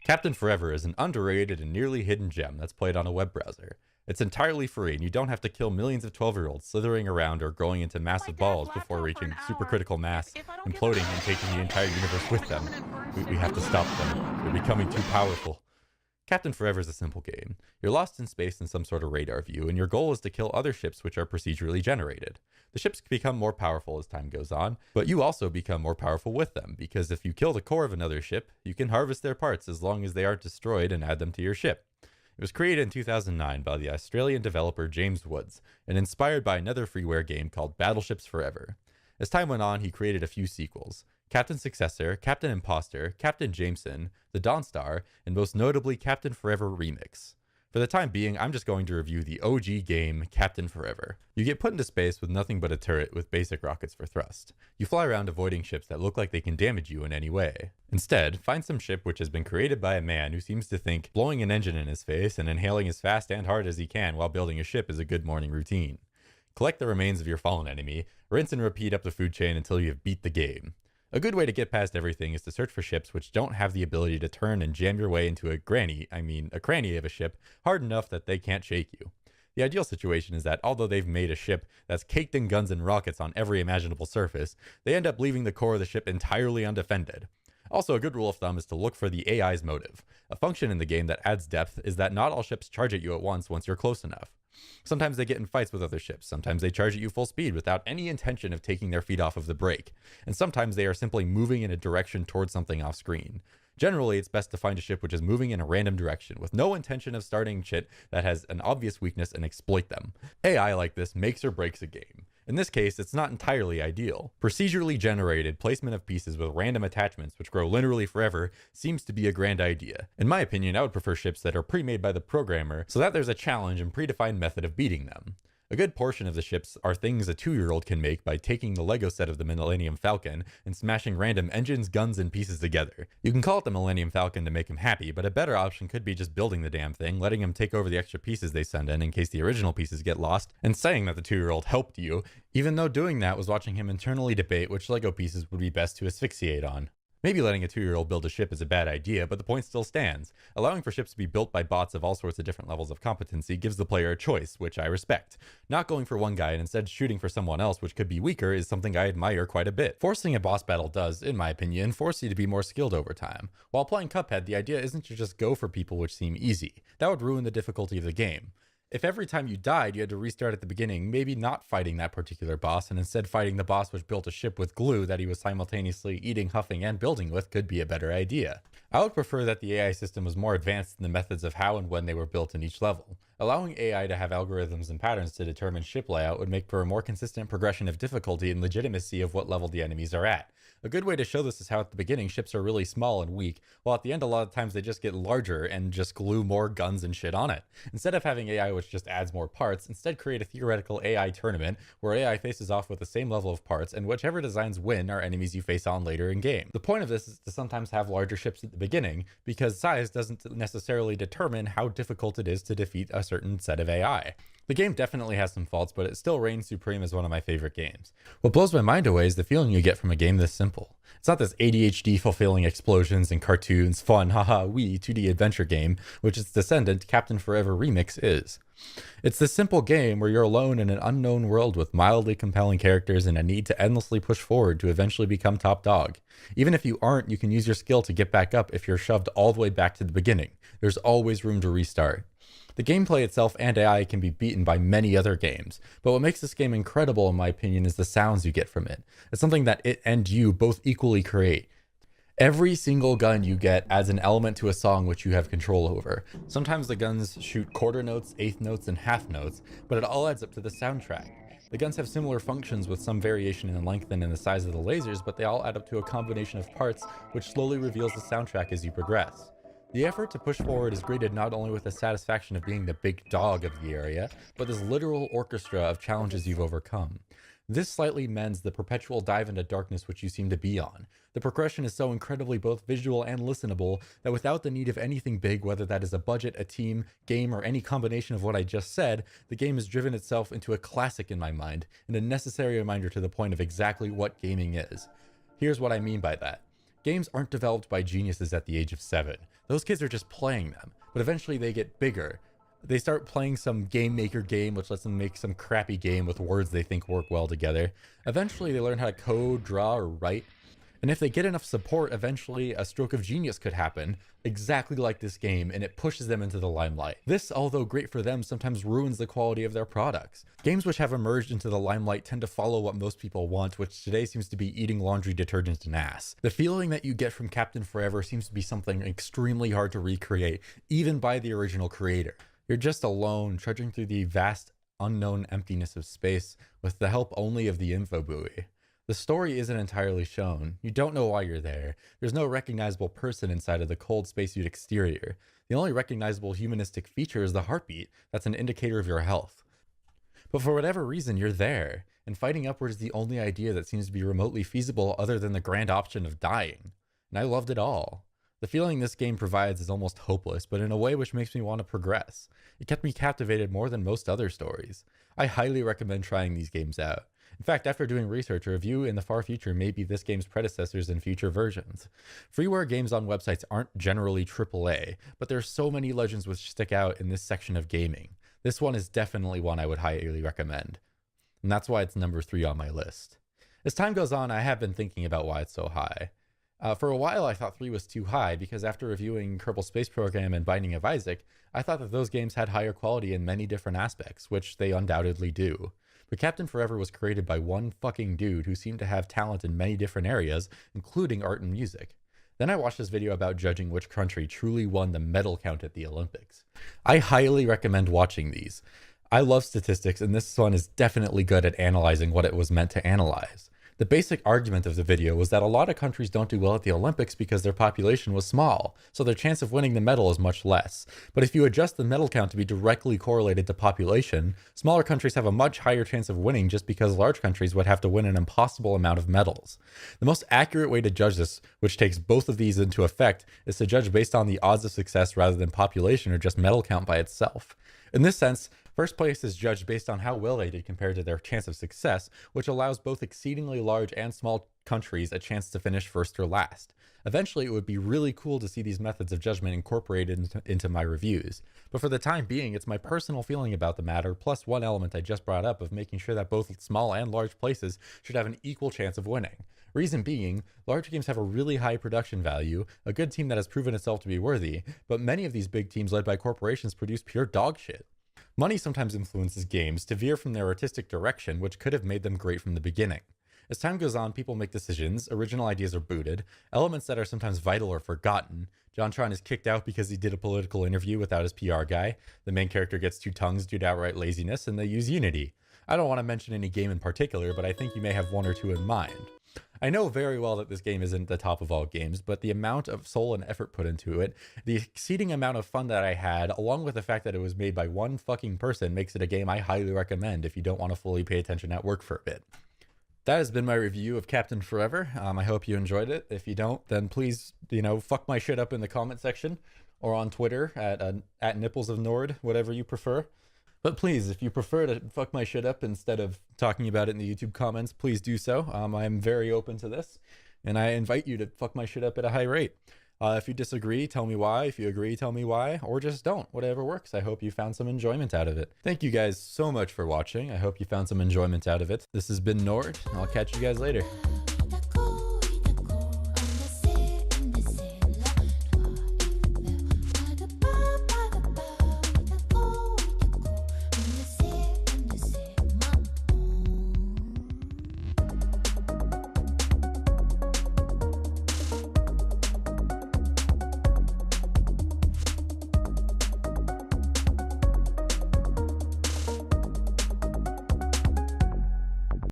Captain Forever is an underrated and nearly hidden gem that's played on a web browser. It's entirely free, and you don't have to kill millions of 12-year-olds slithering around or growing into On my massive dad's balls before laptop for an reaching hour. supercritical mass, If I don't get imploding the and taking the money, entire universe with I'm them. coming in for We super have to stop them. They're becoming too duper. powerful. Captain Forever is a simple game. You're lost in space in some sort of radar view, and your goal is to kill other ships which are procedurally generated. The ships become more powerful as time goes on, but you also become more powerful with them, because if you kill the core of another ship, you can harvest their parts as long as they aren't destroyed and add them to your ship. It was created in 2009 by the Australian developer James Woods and inspired by another freeware game called Battleships Forever. As time went on, he created a few sequels: Captain Successor, Captain Imposter, Captain Jameson, The Dawnstar, and most notably Captain Forever Remix. For the time being, I'm just going to review the OG game, Captain Forever. You get put into space with nothing but a turret with basic rockets for thrust. You fly around avoiding ships that look like they can damage you in any way. Instead, find some ship which has been created by a man who seems to think blowing an engine in his face and inhaling as fast and hard as he can while building a ship is a good morning routine. Collect the remains of your fallen enemy, rinse and repeat up the food chain until you have beat the game. A good way to get past everything is to search for ships which don't have the ability to turn and jam your way into a cranny of a ship hard enough that they can't shake you. The ideal situation is that although they've made a ship that's caked in guns and rockets on every imaginable surface, they end up leaving the core of the ship entirely undefended. Also, a good rule of thumb is to look for the AI's motive. A function in the game that adds depth is that not all ships charge at you at once you're close enough. Sometimes they get in fights with other ships, sometimes they charge at you full speed without any intention of taking their feet off of the brake, and sometimes they are simply moving in a direction towards something off screen. Generally, it's best to find a ship which is moving in a random direction, with no intention of starting shit that has an obvious weakness and exploit them. AI like this makes or breaks a game. In this case, it's not entirely ideal. Procedurally generated placement of pieces with random attachments which grow linearly forever seems to be a grand idea. In my opinion, I would prefer ships that are pre-made by the programmer so that there's a challenge and predefined method of beating them. A good portion of the ships are things a 2-year-old can make by taking the Lego set of the Millennium Falcon and smashing random engines, guns, and pieces together. You can call it the Millennium Falcon to make him happy, but a better option could be just building the damn thing, letting him take over the extra pieces they send in case the original pieces get lost, and saying that the 2-year-old helped you, even though doing that was watching him internally debate which Lego pieces would be best to asphyxiate on. Maybe letting a 2-year-old build a ship is a bad idea, but the point still stands. Allowing for ships to be built by bots of all sorts of different levels of competency gives the player a choice, which I respect. Not going for one guy and instead shooting for someone else which could be weaker is something I admire quite a bit. Forcing a boss battle does, in my opinion, force you to be more skilled over time. While playing Cuphead, the idea isn't to just go for people which seem easy. That would ruin the difficulty of the game. If every time you died you had to restart at the beginning, maybe not fighting that particular boss and instead fighting the boss which built a ship with glue that he was simultaneously eating, huffing, and building with could be a better idea. I would prefer that the AI system was more advanced in the methods of how and when they were built in each level. Allowing AI to have algorithms and patterns to determine ship layout would make for a more consistent progression of difficulty and legitimacy of what level the enemies are at. A good way to show this is how at the beginning ships are really small and weak, while at the end a lot of times they just get larger and just glue more guns and shit on it. Instead of having AI which just adds more parts, instead create a theoretical AI tournament where AI faces off with the same level of parts, and whichever designs win are enemies you face on later in game. The point of this is to sometimes have larger ships at the beginning, because size doesn't necessarily determine how difficult it is to defeat a certain set of AI. The game definitely has some faults, but it still reigns supreme as one of my favorite games. What blows my mind away is the feeling you get from a game this simple. It's not this ADHD fulfilling explosions and cartoons, fun, haha, wee 2D adventure game, which its descendant, Captain Forever Remix, is. It's this simple game where you're alone in an unknown world with mildly compelling characters and a need to endlessly push forward to eventually become top dog. Even if you aren't, you can use your skill to get back up if you're shoved all the way back to the beginning. There's always room to restart. The gameplay itself and AI can be beaten by many other games, but what makes this game incredible in my opinion is the sounds you get from it. It's something that it and you both equally create. Every single gun you get adds an element to a song which you have control over. Sometimes the guns shoot quarter notes, eighth notes, and half notes, but it all adds up to the soundtrack. The guns have similar functions with some variation in length and in the size of the lasers, but they all add up to a combination of parts which slowly reveals the soundtrack as you progress. The effort to push forward is greeted not only with the satisfaction of being the big dog of the area, but this literal orchestra of challenges you've overcome. This slightly mends the perpetual dive into darkness which you seem to be on. The progression is so incredibly both visual and listenable that without the need of anything big, whether that is a budget, a team, game, or any combination of what I just said, the game has driven itself into a classic in my mind, and a necessary reminder to the point of exactly what gaming is. Here's what I mean by that. Games aren't developed by geniuses at the age of 7. those kids are just playing them, but eventually they get bigger. They start playing some game maker game, which lets them make some crappy game with words they think work well together. Eventually they learn how to code, draw, or write. And if they get enough support, eventually a stroke of genius could happen, exactly like this game, and it pushes them into the limelight. This, although great for them, sometimes ruins the quality of their products. Games which have emerged into the limelight tend to follow what most people want, which today seems to be eating laundry detergent and ass. The feeling that you get from Captain Forever seems to be something extremely hard to recreate, even by the original creator. You're just alone, trudging through the vast, unknown emptiness of space with the help only of the info buoy. The story isn't entirely shown. You don't know why you're there. There's no recognizable person inside of the cold spacesuit exterior. The only recognizable humanistic feature is the heartbeat. That's an indicator of your health. But for whatever reason, you're there, and fighting upward is the only idea that seems to be remotely feasible other than the grand option of dying. And I loved it all. The feeling this game provides is almost hopeless, but in a way which makes me want to progress. It kept me captivated more than most other stories. I highly recommend trying these games out. In fact, after doing research, a review in the far future may be this game's predecessors in future versions. Freeware games on websites aren't generally AAA, but there are so many legends which stick out in this section of gaming. This one is definitely one I would highly recommend. And that's why it's number 3 on my list. As time goes on, I have been thinking about why it's so high. For a while, I thought 3 was too high because after reviewing Kerbal Space Program and Binding of Isaac, I thought that those games had higher quality in many different aspects, which they undoubtedly do. But Captain Forever was created by one fucking dude who seemed to have talent in many different areas, including art and music. Then I watched this video about judging which country truly won the medal count at the Olympics. I highly recommend watching these. I love statistics, and this one is definitely good at analyzing what it was meant to analyze. The basic argument of the video was that a lot of countries don't do well at the Olympics because their population was small, so their chance of winning the medal is much less. But if you adjust the medal count to be directly correlated to population, smaller countries have a much higher chance of winning just because large countries would have to win an impossible amount of medals. The most accurate way to judge this, which takes both of these into effect, is to judge based on the odds of success rather than population or just medal count by itself. In this sense, first place is judged based on how well they did compared to their chance of success, which allows both exceedingly large and small countries a chance to finish first or last. Eventually, it would be really cool to see these methods of judgment incorporated into my reviews. But for the time being, it's my personal feeling about the matter, plus one element I just brought up of making sure that both small and large places should have an equal chance of winning. Reason being, large games have a really high production value, a good team that has proven itself to be worthy, but many of these big teams led by corporations produce pure dog shit. Money sometimes influences games to veer from their artistic direction, which could have made them great from the beginning. As time goes on, people make decisions, original ideas are booted, elements that are sometimes vital are forgotten. JonTron is kicked out because he did a political interview without his PR guy, the main character gets 2 tongues due to outright laziness, and they use Unity. I don't want to mention any game in particular, but I think you may have 1 or 2 in mind. I know very well that this game isn't the top of all games, but the amount of soul and effort put into it, the exceeding amount of fun that I had, along with the fact that it was made by one fucking person, makes it a game I highly recommend if you don't want to fully pay attention at work for a bit. That has been my review of Captain Forever. I hope you enjoyed it. If you don't, then please, fuck my shit up in the comment section or on Twitter at Nipples of Nord, whatever you prefer. But please, if you prefer to fuck my shit up instead of talking about it in the YouTube comments, please do so. I'm very open to this, and I invite you to fuck my shit up at a high rate. If you disagree, tell me why. If you agree, tell me why, or just don't. Whatever works. I hope you found some enjoyment out of it. Thank you guys so much for watching. I hope you found some enjoyment out of it. This has been Nord, and I'll catch you guys later.